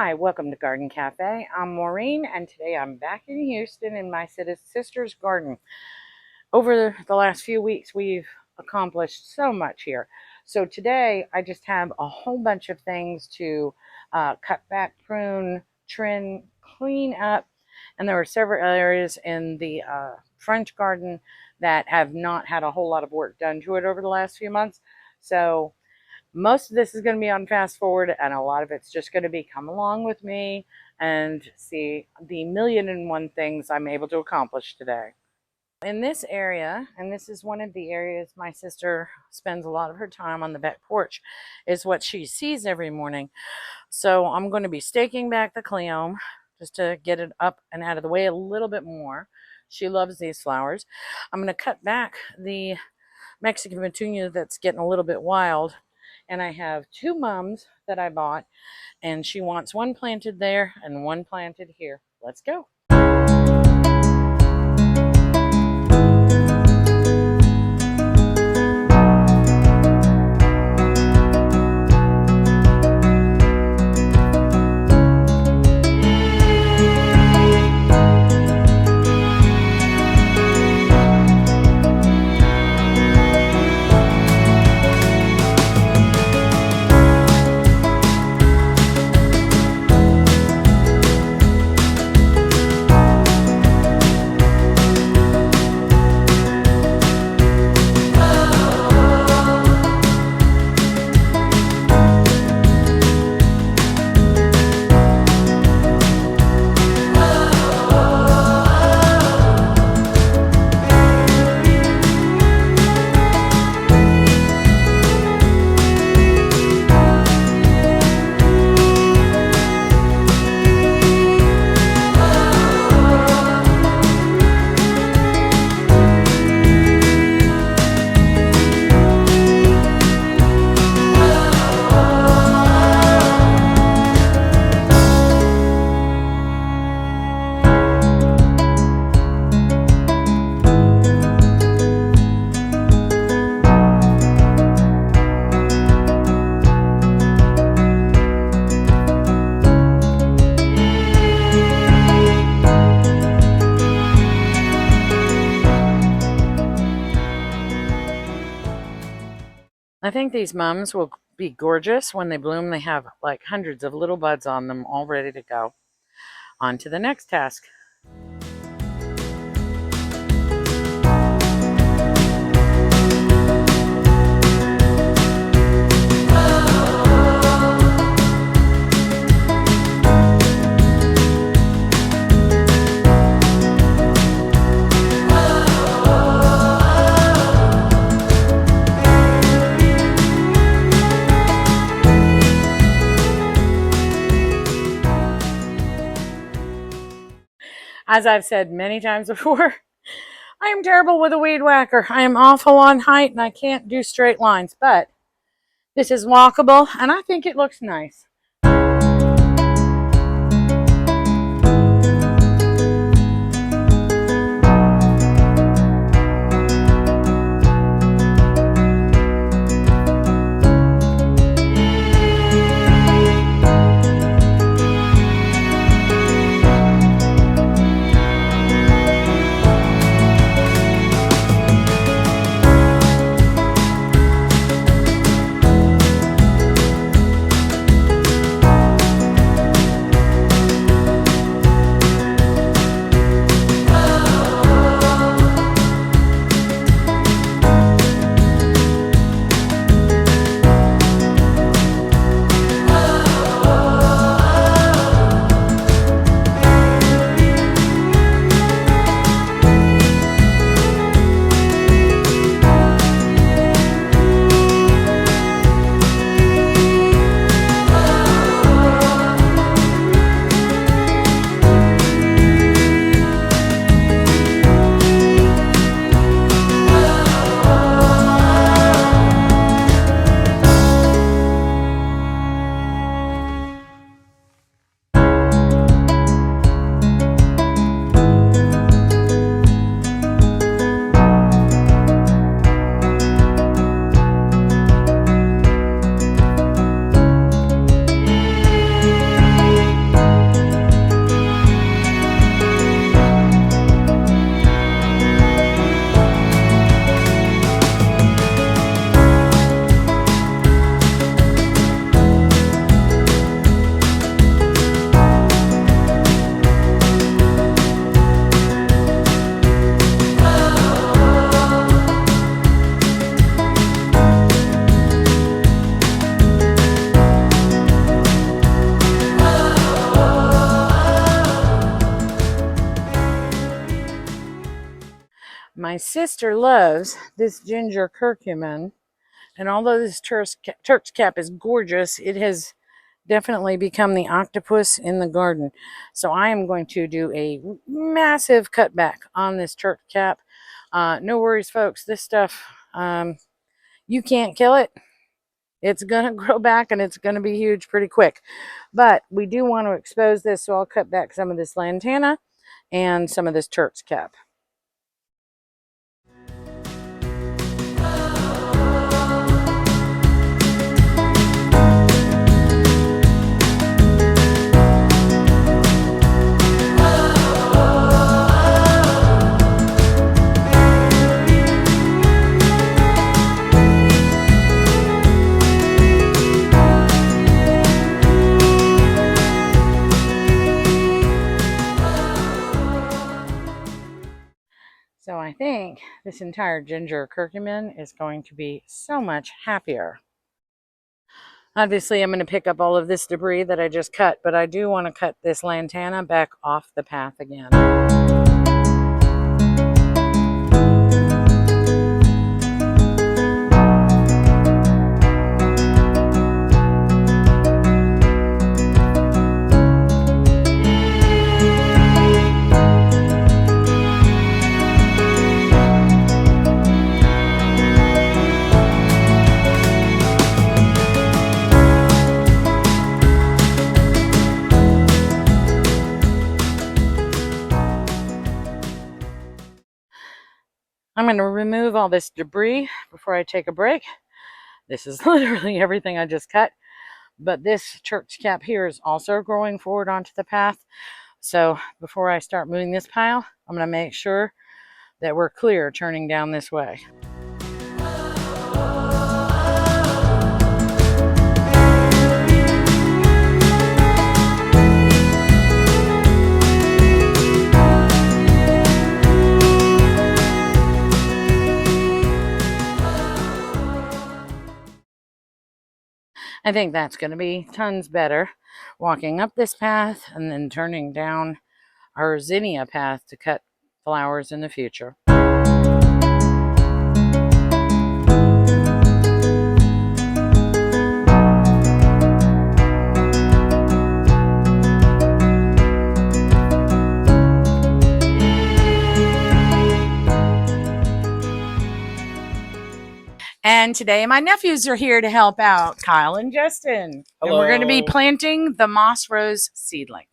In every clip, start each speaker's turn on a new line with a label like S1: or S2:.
S1: Hi, welcome to Garden Cafe. I'm Maureen, and today I'm back in Houston in my sister's garden. Over the last few weeks, we've accomplished so much here. So today, I just have a whole bunch of things to cut back, prune, trim, clean up, and there are several areas in the French garden that have not had a whole lot of work done to it over the last few months. So most of this is going to be on fast forward, and a lot of it's just going to be come along with me and see the million and one things I'm able to accomplish today. In this area, and this is one of the areas my sister spends a lot of her time on the back porch, is what she sees every morning. So I'm going to be staking back the cleome just to get it up and out of the way a little bit more. She loves these flowers. I'm going to cut back the Mexican petunia that's getting a little bit wild. And I have two mums that I bought, and she wants one planted there and one planted here. Let's go. I think these mums will be gorgeous when they bloom. They have like hundreds of little buds on them all ready to go. On to the next task. As I've said many times before, I am terrible with a weed whacker. I am awful on height and I can't do straight lines, but this is walkable and I think it looks nice. My sister loves this ginger curcumin, and although this Turk's cap is gorgeous, it has definitely become the octopus in the garden. So I am going to do a massive cutback on this Turk cap. No worries, folks. This stuff, you can't kill it. It's going to grow back and it's going to be huge pretty quick. But we do want to expose this, so I'll cut back some of this lantana and some of this Turk's cap. So I think this entire ginger curcumin is going to be so much happier. Obviously, I'm going to pick up all of this debris that I just cut, but I do want to cut this lantana back off the path again. I'm going to remove all this debris before I take a break. This is literally everything I just cut. But this Turk's cap here is also growing forward onto the path. So before I start moving this pile, I'm going to make sure that we're clear turning down this way. I think that's going to be tons better, walking up this path and then turning down our zinnia path to cut flowers in the future. And today my nephews are here to help out, Kyle and Justin.
S2: Hello.
S1: And we're going to be planting the moss rose seedlings.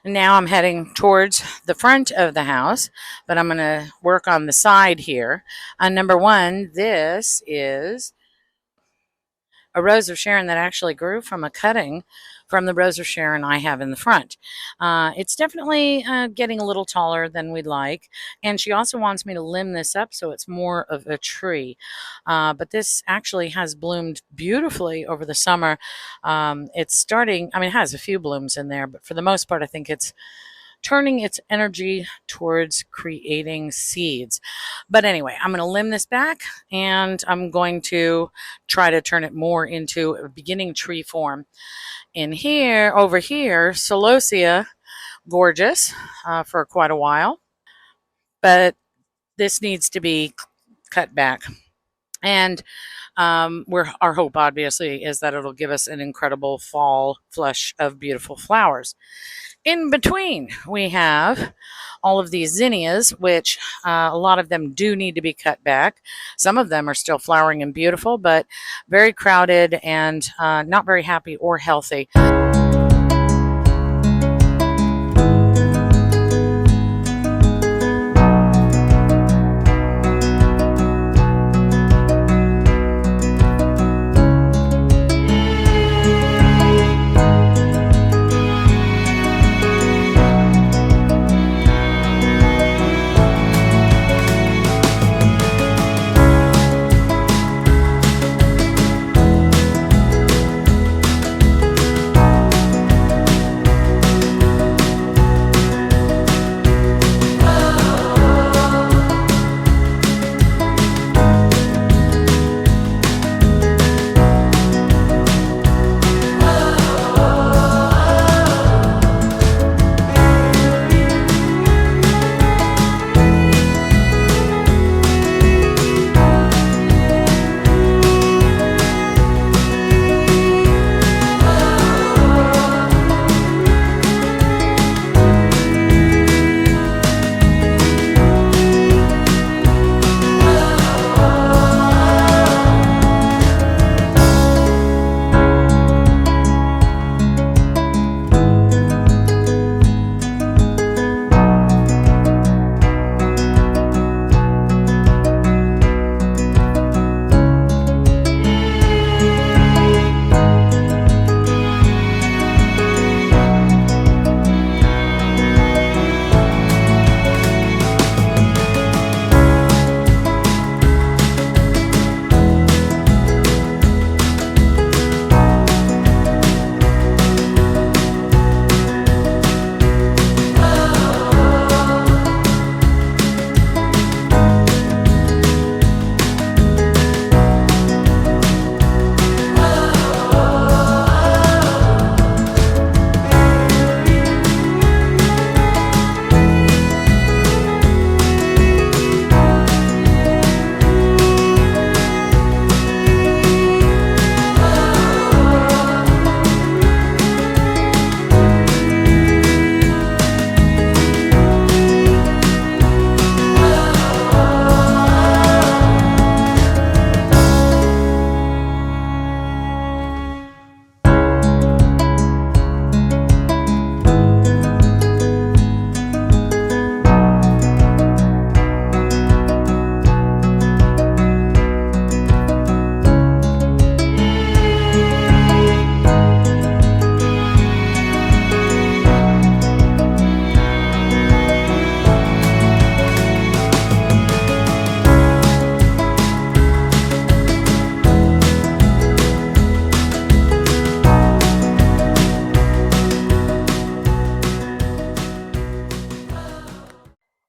S1: Now I'm heading towards the front of the house, but I'm going to work on the side here. Number one, this is a Rose of Sharon that actually grew from a cutting from the Rose of Sharon I have in the front. It's definitely getting a little taller than we'd like, and she also wants me to limb this up so it's more of a tree. But this actually has bloomed beautifully over the summer. It's starting, I mean, it has a few blooms in there, but for the most part, I think it's turning its energy towards creating seeds. But anyway, I'm going to limb this back and I'm going to try to turn it more into a beginning tree form. In here, over here, Celosia, gorgeous for quite a while, but this needs to be cut back. And our hope, obviously, is that it'll give us an incredible fall flush of beautiful flowers. In between, we have all of these zinnias, which a lot of them do need to be cut back. Some of them are still flowering and beautiful, but very crowded and not very happy or healthy.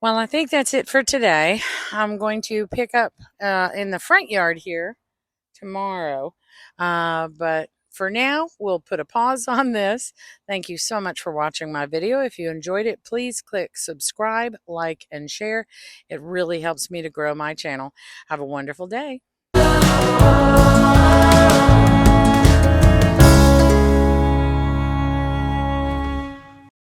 S1: Well, I think that's it for today. I'm going to pick up in the front yard here tomorrow. But for now, we'll put a pause on this. Thank you so much for watching my video. If you enjoyed it, please click subscribe, like, and share. It really helps me to grow my channel. Have a wonderful day.